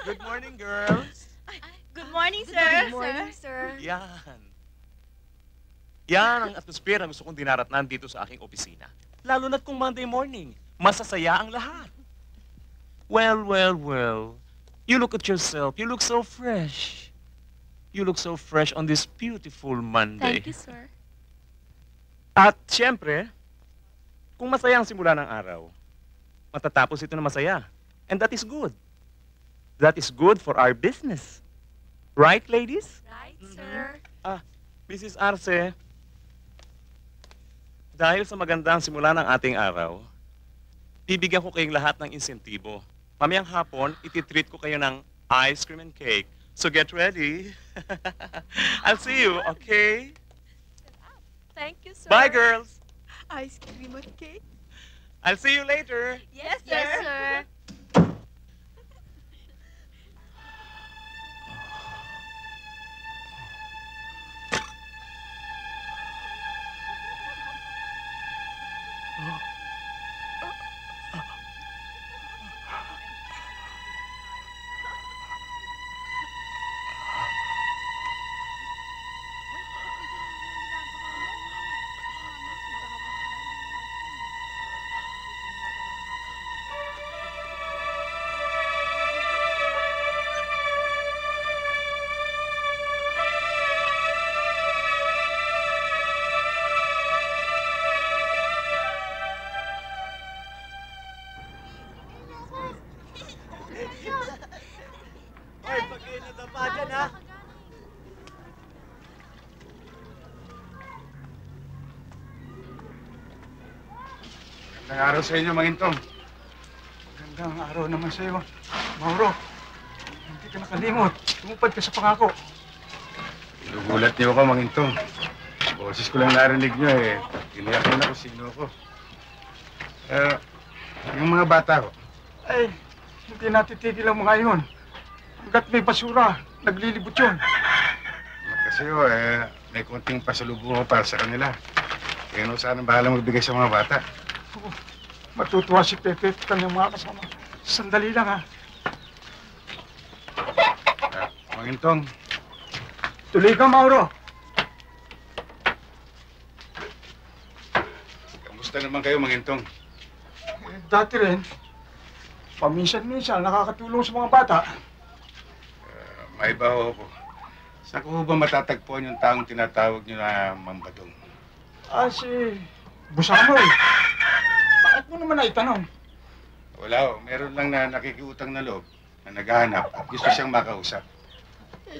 Good morning, girls. Good morning, sir. Good morning, sir. Yan. Yan ang atmosphere na gusto kong dinaratnan dito sa aking opisina. Lalo na't kung Monday morning, masasaya ang lahat. Well. You look at yourself. You look so fresh. You look so fresh on this beautiful Monday. Thank you, sir. At siyempre, kung masaya ang simula ng araw, matatapos ito na masaya. And that is good. That is good for our business. Right, ladies? Right, sir. Mrs. Arce, dahil sa magandang simula ng ating araw, bibigyan ko kayong lahat ng insentibo. Mamayang hapon, ititreat ko kayo ng ice cream and cake. So get ready. I'll see you, okay? Thank you, sir. Bye, girls. Ice cream and cake. I'll see you later. Yes, sir. Yes, sir. Ay, pag-iin na dapa dyan, ha? Magandang araw sa inyo, Mangintong. Magandang araw naman sa iyo, Mauro. Hindi ka nakalimot. Tumupad ka sa pangako. Nagulat niyo ako, Mangintong. Boses ko lang narinig niyo eh. Tiniyak ko na kung sino ako. Yung mga bata ko. Ay, hindi natitigil ang mga yun. Hanggat may basura, naglilibot yun. Kasi may konting pasalubong para sa kanila. Kaya no, sana bahala magbigay sa mga bata. Oh, matutuwa si Pepe at kanyang mga kasama. Sandali lang, ha? Mangintong. Tuloy ka, Mauro. Kamusta naman kayo, Mangintong? Dati rin. Paminsan-minsan, nakakatulong sa mga bata. May baho ko. Saan ko ba matatagpuan yung taong tinatawag niyo na Mambadong? Si Busano eh. Bakit mo naman naitanong? Wala ho. Meron lang na nakikiutang na loob na naghahanap at gusto siyang makausap.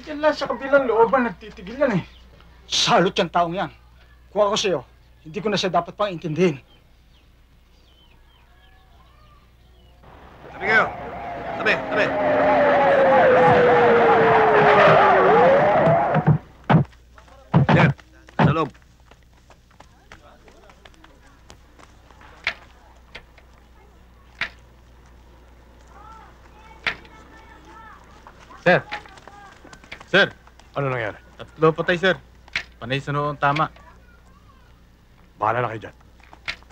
Diyan lang sa kabilang looban nagtitigil yan eh. Salot yung taong yan. Kung ako sa'yo, hindi ko na siya dapat pang intindihin. Tabi kayo. Tabi. Sir, sa loob. Sir. Sir. Ano nangyari? Tatlo patay, sir. Panay sa noong tama. Bahala na kayo dyan.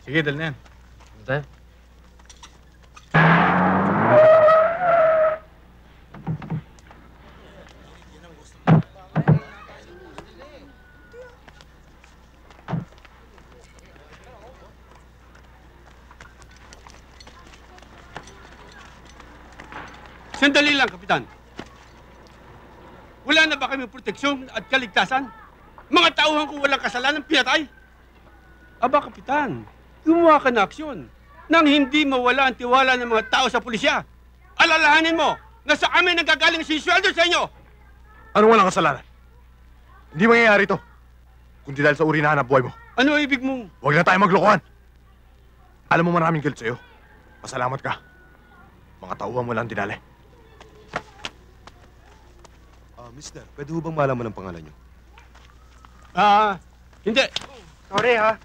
Sige, dal na yan. Sir. Sandali lang, Kapitan. Wala na ba kami proteksyon at kaligtasan? Mga tauhan kung walang kasalanan, pinatay? Aba, Kapitan, gumawa ka na aksyon nang hindi mawala ang tiwala ng mga tao sa pulisya. Alalahanin mo na sa amin nagagaling si sweldo sa inyo! Anong walang kasalanan? Hindi mangyayari to. Kundi dahil sa uri na hanap buhay mo. Ano ibig mong... Huwag na tayo maglokohan. Alam mo maraming guilt sa'yo. Pasalamat ka. Mga tauhan mo lang dinali. Mister, pwede ho bang malaman ang pangalan niyo? Hindi. Sorry, ha?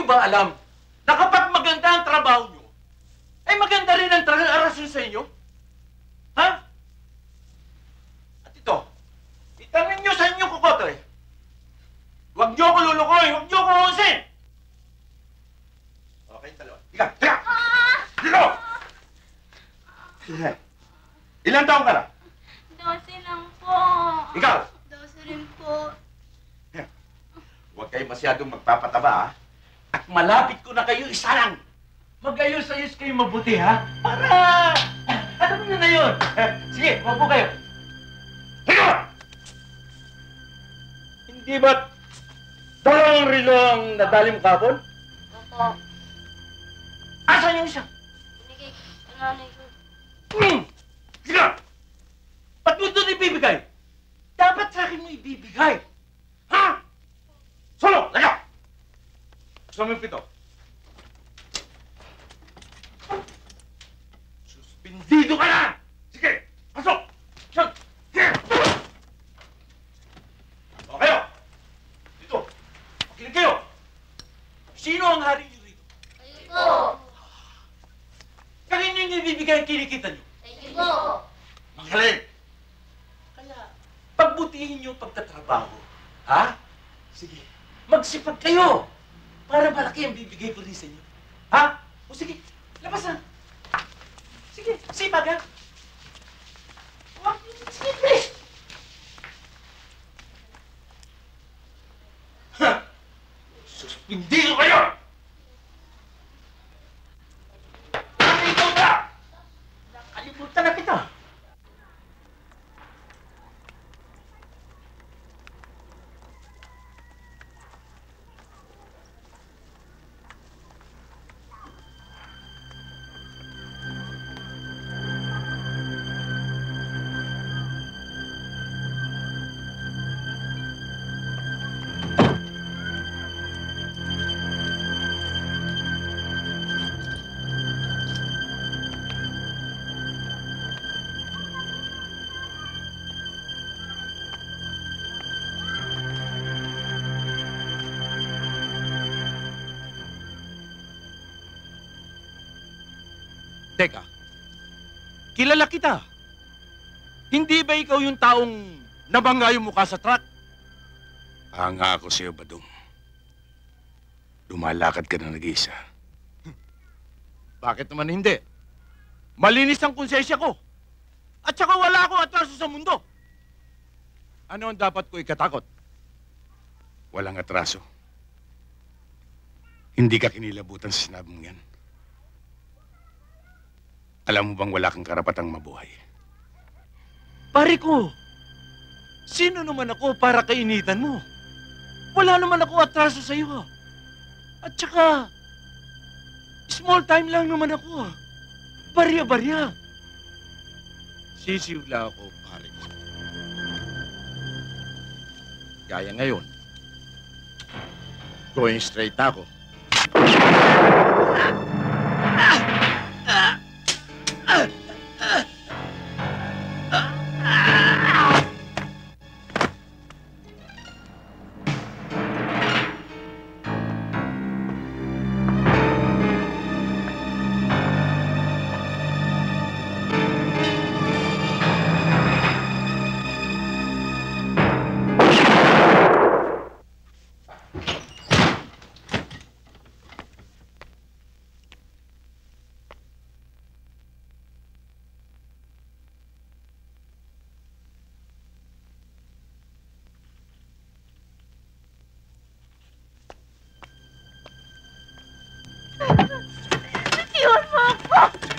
nyo ba alam na kapag maganda ang trabaho nyo, ay maganda rin ang arasyon sa inyo? Ha? At ito, itanin nyo sa inyong kukoto eh. Huwag nyo ako lulukoy, huwag nyo ako usin! Okay, dalawa. Ika! Dito! Ilan taong ka na? 12 lang po. Ikaw? 12 rin po. Huwag kayo masyadong magpapataba, ha? At malapit ko na kayo isalang. Mag-ayos-ayos kayo mabuti, ha? Para... Alam nyo na yun. Sige, mabuo kayo. Higa! Hindi ba't dalawang rilo ang nadali mo kapon? Opo. Asan yung isa? Binigay ko sa nanay ko. Sige! Ba't mo doon ibibigay? Dapat sa akin mo ibibigay. Ha? Solo! Laga! Gusto mo yung pito? Suspindido ka na! Sige! Pasok! Siyag! Sige! O kayo! Dito! Makinig kayo! Sino ang hari niyo rito? Kayo po. Kanino yung ibibigay ang kinikita niyo? Kayo po. Magaling! Kaya, pagbutihin niyo ang pagtatrabaho. Ha? Sige, magsipag kayo! Para malaki ang bibigay ko rin sa inyo. Ha? O sige, labas na! Sige, sipag ha! Sige, please! Ha! Suspindido kayo! Ikaw ka! Nakalimutan na kita! Teka, kilala kita. Hindi ba ikaw yung taong nabangga yung mukha sa truck? Hanga ako sa'yo, Badong. Lumalakad ka na nag-iisa. Bakit naman hindi? Malinis ang konsensya ko. At saka wala akong atraso sa mundo. Ano ang dapat ko ikatakot? Walang atraso. Hindi ka kinilabutan sa sinabi mong yan. Alam mo bang wala kang karapatang mabuhay? Pare ko, sino naman ako para kainitan mo? Wala naman ako atraso sa iyo. At saka, small time lang naman ako. Barya-barya. Sisiw lang ako, pare ko. Gaya ngayon, going straight ako. Iwan mo ako!